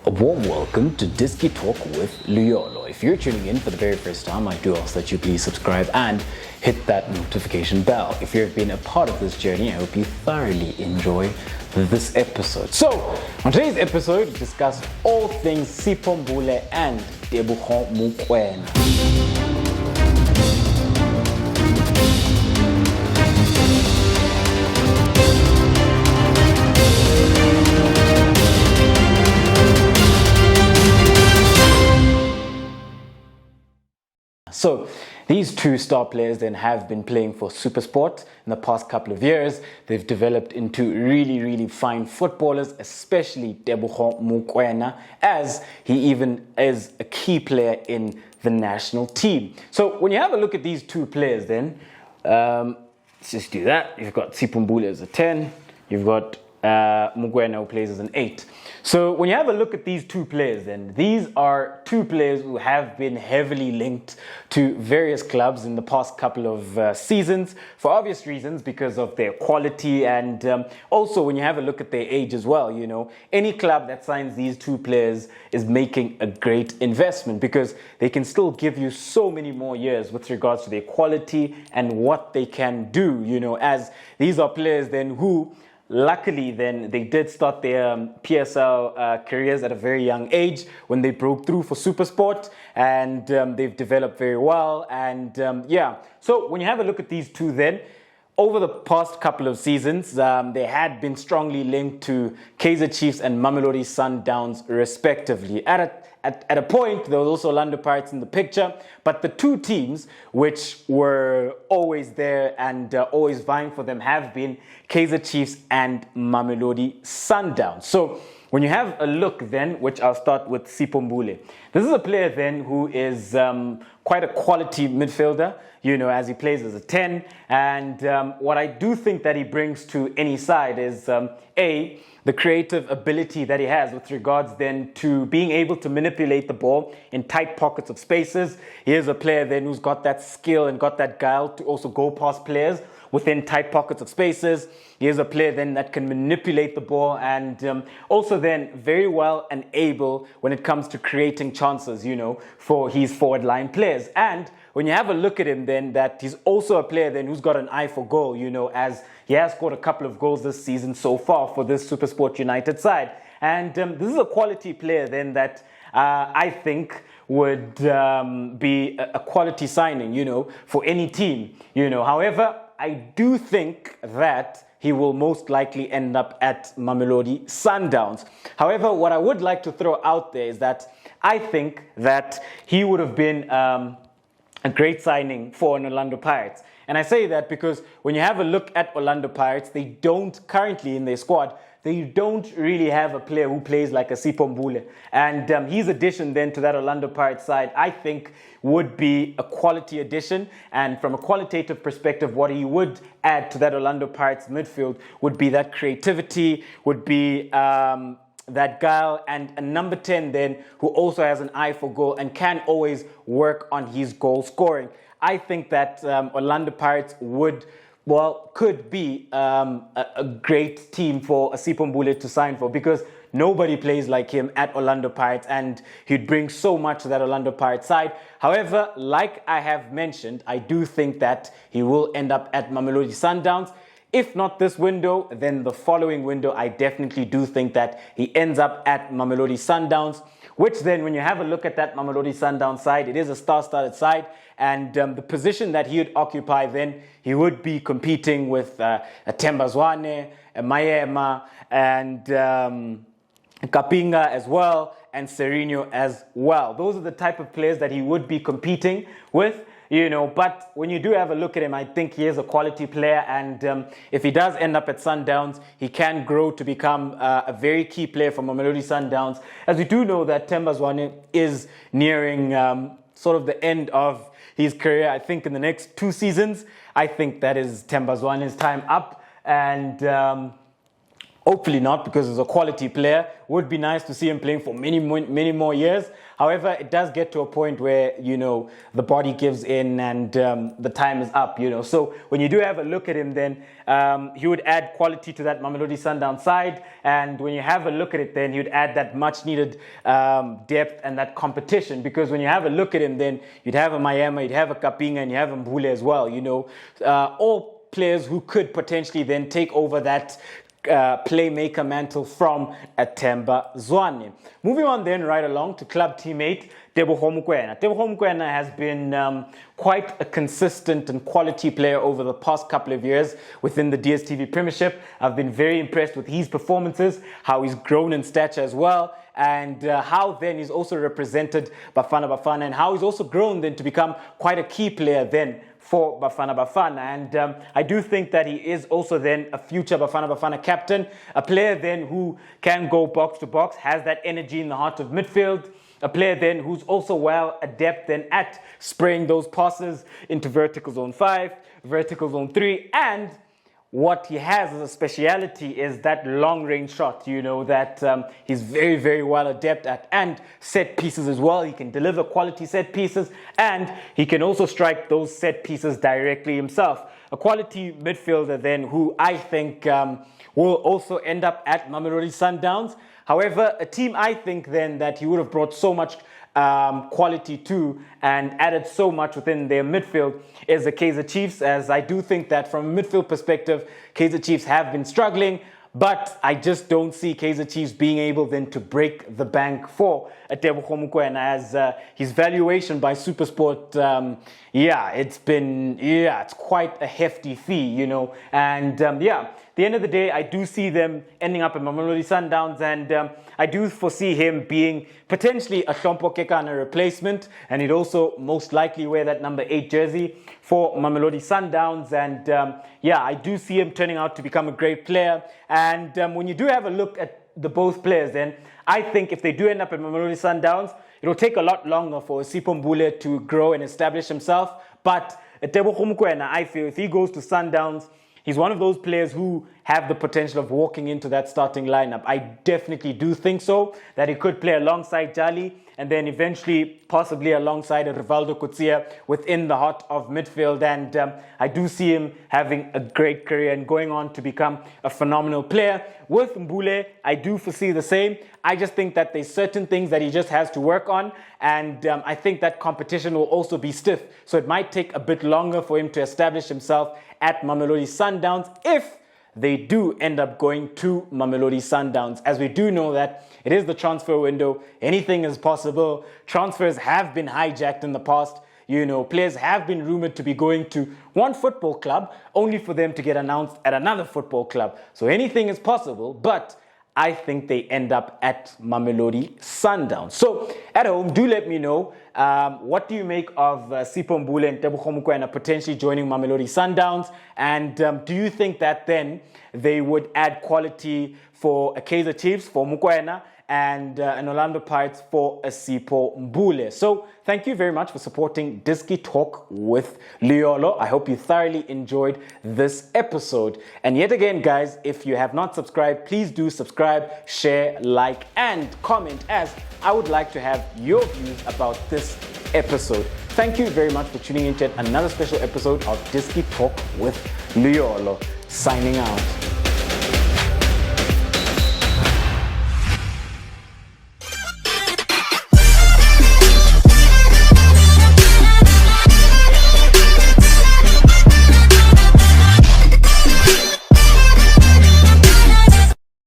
A warm welcome to Disky Talk with Luyolo. If you're tuning in for the very first time, I do ask that you please subscribe and hit that notification bell. If you've been a part of this journey, I hope you thoroughly enjoy this episode. So, on today's episode, we discuss all things Sipho Mbule and Teboho Mokoena. So these two star players then have been playing for Supersport in the past couple of years. They've developed into really fine footballers, especially Teboho Mokoena, as he even is a key player in the national team. So when you have a look at these two players then, let's just do that. You've got Sipho Mbule as a 10, you've got Mokoena who plays as an 8. So when you have a look at these two players then, these are two players who have been heavily linked to various clubs in the past couple of seasons for obvious reasons, because of their quality and also when you have a look at their age as well. You know, any club that signs these two players is making a great investment because they can still give you so many more years with regards to their quality and what they can do, you know, as these are players then who luckily, then they did start their PSL careers at a very young age when they broke through for Supersport, and they've developed very well. And yeah, so when you have a look at these two then, over the past couple of seasons, they had been strongly linked to Kaizer Chiefs and Mamelodi Sundowns respectively. At a point, there was also Orlando Pirates in the picture, but the two teams which were always there and always vying for them have been Kaizer Chiefs and Mamelodi Sundowns. So when you have a look then, which I'll start with Sipho Mbule. This is a player then who is quite a quality midfielder, you know, as he plays as a 10. And what I do think that he brings to any side is the creative ability that he has with regards then to being able to manipulate the ball in tight pockets of spaces. He is a player then who's got that skill and got that guile to also go past players within tight pockets of spaces. He is a player then that can manipulate the ball and also then very well and able when it comes to creating chances, you know, for his forward line players. And when you have a look at him then, that he's also a player then who's got an eye for goal, you know, as he has scored a couple of goals this season so far for this Supersport United side. And this is a quality player then that I think would be a quality signing, you know, for any team, you know. However, I do think that he will most likely end up at Mamelodi Sundowns. However, what I would like to throw out there is that I think that he would have been a great signing for an Orlando Pirates. And I say that because when you have a look at Orlando Pirates, they don't currently in their squad, they don't really have a player who plays like a Sipho Mbule. And his addition then to that Orlando Pirates side, I think, would be a quality addition. And from a qualitative perspective, what he would add to that Orlando Pirates midfield would be that creativity, would be that guile, and a number 10 then who also has an eye for goal and can always work on his goal scoring. I think that Orlando Pirates could be a great team for a Sipho Mbule to sign for, because nobody plays like him at Orlando Pirates and he'd bring so much to that Orlando Pirates side. However, like I have mentioned, I do think that he will end up at Mamelodi Sundowns. If not this window, then the following window, I definitely do think that he ends up at Mamelodi Sundowns, which then when you have a look at that Mamelodi Sundowns side, it is a star-studded side. And the position that he would occupy then, he would be competing with a Themba Zwane, a Mayema, and Kapinga as well, and Serino as well. Those are the type of players that he would be competing with, you know. But when you do have a look at him, I think he is a quality player, and if he does end up at Sundowns, he can grow to become a very key player for Mamelodi Sundowns, as we do know that Themba Zwane is nearing sort of the end of his career. I think in the next 2 seasons, I think that is Themba Zwane's time up, and Hopefully not, because he's a quality player. Would be nice to see him playing for many more years. However, it does get to a point where, the body gives in and the time is up, So when you do have a look at him, then he would add quality to that Mamelodi Sundowns side. And when you have a look at it, then you'd add that much needed depth and that competition. Because when you have a look at him, then you'd have a Mayema, you'd have a Kapinga, and you have a Mbule as well, all players who could potentially then take over that playmaker mantle from Atemba Zwane. Moving on then right along to club teammate Teboho Mokoena. Teboho Mokoena has been quite a consistent and quality player over the past couple of years within the DStv Premiership. I've been very impressed with his performances, how he's grown in stature as well, and how then he's also represented Bafana, and how he's also grown then to become quite a key player then for Bafana. And I do think that he is also then a future Bafana captain, a player then who can go box to box, has that energy in the heart of midfield, a player then who's also well adept then at spraying those passes into vertical zone 5, vertical zone 3, and what he has as a speciality is that long-range shot, that he's very, very well adept at, and set pieces as well. He can deliver quality set pieces, and he can also strike those set pieces directly himself. A quality midfielder then who I think will also end up at Mamelodi Sundowns. However, a team I think then that he would have brought so much quality to and added so much within their midfield is the Kaizer Chiefs, as I do think that from a midfield perspective, Kaizer Chiefs have been struggling, but I just don't see Kaizer Chiefs being able then to break the bank for Teboho Mokoena, as his valuation by Supersport, it's quite a hefty fee, and at the end of the day, I do see them ending up at Mamelodi Sundowns, and I do foresee him being potentially a Shompo Kekana replacement, and he'd also most likely wear that number 8 jersey for Mamelodi Sundowns, and I do see him turning out to become a great player. And when you do have a look at the both players, then I think if they do end up at Mamelodi Sundowns, it'll take a lot longer for Sipho Mbule to grow and establish himself. But Teboho Mokoena, I feel if he goes to Sundowns, he's one of those players who have the potential of walking into that starting lineup. I definitely do think so, that he could play alongside Jali and then eventually possibly alongside a Rivaldo Kutsia within the heart of midfield. And I do see him having a great career and going on to become a phenomenal player. With Mbule, I do foresee the same. I just think that there's certain things that he just has to work on, and I think that competition will also be stiff. So it might take a bit longer for him to establish himself at Mamelodi Sundowns if they do end up going to Mamelodi Sundowns, as we do know that it is the transfer window. Anything is possible. Transfers have been hijacked in the past. Players have been rumored to be going to one football club only for them to get announced at another football club. So anything is possible, but I think they end up at Mamelodi Sundowns. So at home, do let me know, what do you make of Sipho Mbule and Teboho Mokoena potentially joining Mamelodi Sundowns? And do you think that then they would add quality for a Kaizer Chiefs, for Mokoena, and an Orlando Pirates for a Sipho Mbule? So thank you very much for supporting Diski Talk with Liolo. I hope you thoroughly enjoyed this episode. And yet again, guys, if you have not subscribed, please do subscribe, share, like, and comment, as I would like to have your views about this episode. Thank you very much for tuning in to another special episode of Diski Talk with Liolo. Signing out.